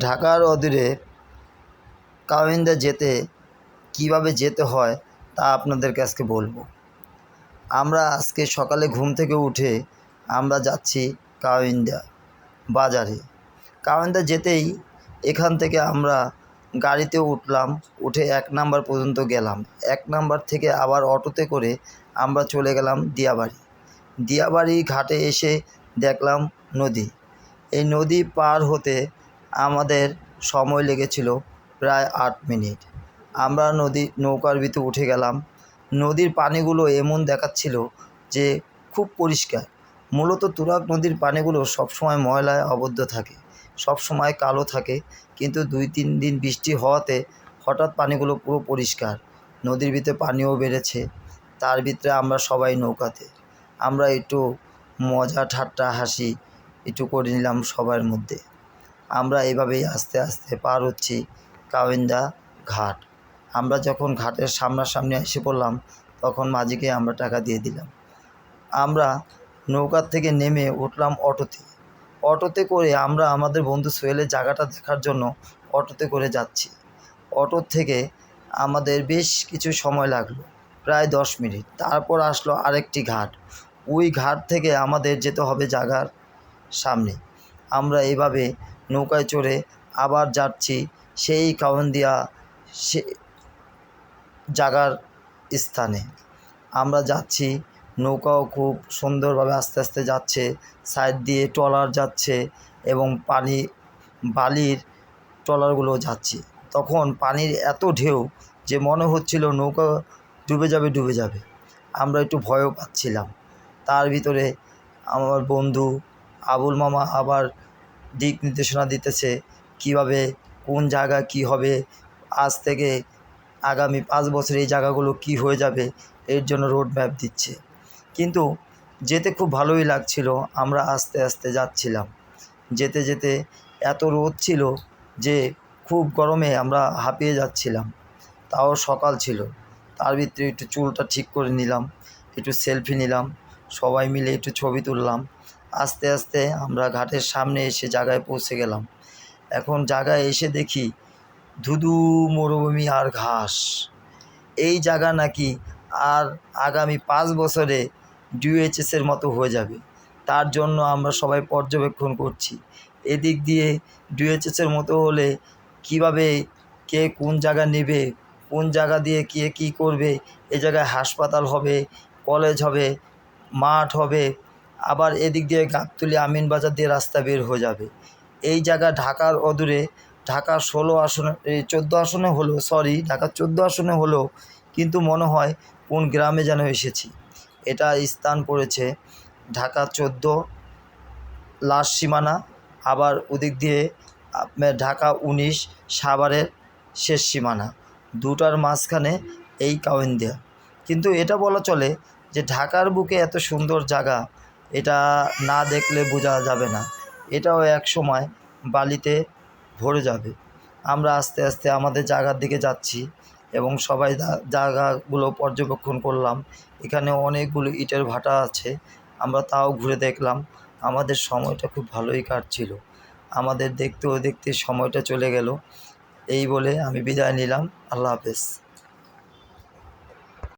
ঢাকার অদূরে কাওয়াইন্দা যেতে কিভাবে যেতে হয় তা আপনাদেরকে আজকে বলবো। আমরা আজকে সকালে ঘুম থেকে উঠে আমরা যাচ্ছি কাওয়াইন্দা বাজারে। কাওয়াইন্দা যেতেই এখান থেকে আমরা গাড়িতে উঠলাম, উঠে 1 নাম্বার পর্যন্ত গেলাম। 1 নাম্বার থেকে আবার অটোতে করে আমরা চলে গেলাম দিয়াবাড়ি। দিয়াবাড়ি ঘাটে এসে দেখলাম নদী। এই নদী পার হতে আমাদের সময় লেগেছিল প্রায় 8 মিনিট। আমরা নৌকার ভিতরে উঠে গেলাম। নদীর পানিগুলো এমন দেখাচ্ছিল যে খুব পরিষ্কার। মূলত তুরাগ নদীর পানিগুলো সবসময় ময়লায় আবদ্ধ থাকে, সবসময় কালো থাকে, কিন্তু 2-3 দিন বৃষ্টি হওয়াতে হঠাৎ পানিগুলো পুরো পরিষ্কার। নদীর ভিতরে পানিও বেড়েছে। তার ভিতরে আমরা সবাই নৌকাতে। আমরা একটু মজা ঠাট্টা হাসি একটু করে নিলাম সবার মধ্যে। আমরা এভাবেই আস্তে আস্তে পার হচ্ছি কাওয়াইন্দা ঘাট। আমরা যখন ঘাটের সামনাসামনি এসে পড়লাম তখন মাঝিকে আমরা টাকা দিয়ে দিলাম। আমরা নৌকার থেকে নেমে উঠলাম অটোতে। অটোতে করে আমরা আমাদের বন্ধু সোহেলের জায়গাটা দেখার জন্য অটোতে করে যাচ্ছি। অটো থেকে আমাদের বেশ কিছু সময় লাগলো, প্রায় 10 মিনিট। তারপর আসলো আরেকটি ঘাট। ওই ঘাট থেকে আমাদের যেতে হবে জায়গার সামনে। আমরা এভাবে নৌকায় চড়ে আবার যাচ্ছি সেই কাওয়াইন্দা সে জায়গার স্থানে। আমরা যাচ্ছি, নৌকাও খুব সুন্দরভাবে আস্তে আস্তে যাচ্ছে, সাইড দিয়ে ট্রলার যাচ্ছে এবং বালির ট্রলারগুলো যাচ্ছে। তখন পানির এত ঢেউ যে মনে হচ্ছিল নৌকা ডুবে যাবে। আমরা একটু ভয়ও পাচ্ছিলাম। তার ভিতরে আমার বন্ধু আবুল মামা আবার দিক নির্দেশনা দিতেছে কিভাবে কোন জায়গা কি হবে, আজ থেকে আগামী 5 বছরে এই জায়গাগুলো কি হয়ে যাবে এর জন্য রোড ম্যাপ দিচ্ছে। কিন্তু যেতে খুব ভালোই লাগছিল। আমরা আস্তে আস্তে যাচ্ছিলাম। যেতে যেতে এত রোদ ছিল যে খুব গরমে আমরা হাঁপিয়ে যাচ্ছিলাম। তাও সকাল ছিল। তার ভিতরে একটু চুলটা ঠিক করে নিলাম, একটু সেলফি নিলাম, সবাই মিলে একটু ছবি তুললাম। আস্তে আস্তে আমরা ঘাটের সামনে এসে জায়গায় পৌঁছে গেলাম। এখন জায়গায় এসে দেখি ধুধু মরুভূমি আর ঘাস। এই জায়গা নাকি আর আগামী 5 বছরে ডিওএইচএসের মতো হয়ে যাবে। তার জন্য আমরা সবাই পর্যবেক্ষণ করছি। এদিক দিয়ে ডিওএইচএসের মতো হলে কিভাবে কে কোন জায়গা নেবে, কোন জায়গা দিয়ে কে কী করবে। এ জায়গায় হাসপাতাল হবে, কলেজ হবে, মাঠ হবে। আবার এদিক দিয়ে গাবতলী আমিনবাজার দিয়ে রাস্তা বের হয়ে যাবে। এই জায়গা ঢাকার অদূরে, ঢাকা 14 আসনে হলো, ঢাকা 14 আসনে হলো, কিন্তু মনে হয় কোন গ্রামে যেন এসেছি। এটা স্থান পড়েছে ঢাকা 14 লাস্ট সীমানা, আবার ওদিক দিয়ে আপনার ঢাকা 19 সাভারের শেষ সীমানা। দুটার মাঝখানে এই কাওয়াইন্দা। কিন্তু এটা বলা চলে যে ঢাকার বুকে এত সুন্দর জায়গা এটা না দেখলে বোঝা যাবে না। এটাও এক সময় বালিতে ভরে যাবে। আমরা আস্তে আস্তে আমাদের জায়গার দিকে যাচ্ছি এবং সবাই জায়গাগুলো পর্যবেক্ষণ করলাম। এখানে অনেকগুলো ইটের ভাটা আছে, আমরা তাও ঘুরে দেখলাম। আমাদের সময়টা খুব ভালোই কাটছিল। আমাদের দেখতে সময়টা চলে গেল। এই বলে আমি বিদায় নিলাম। আল্লাহ হাফেজ।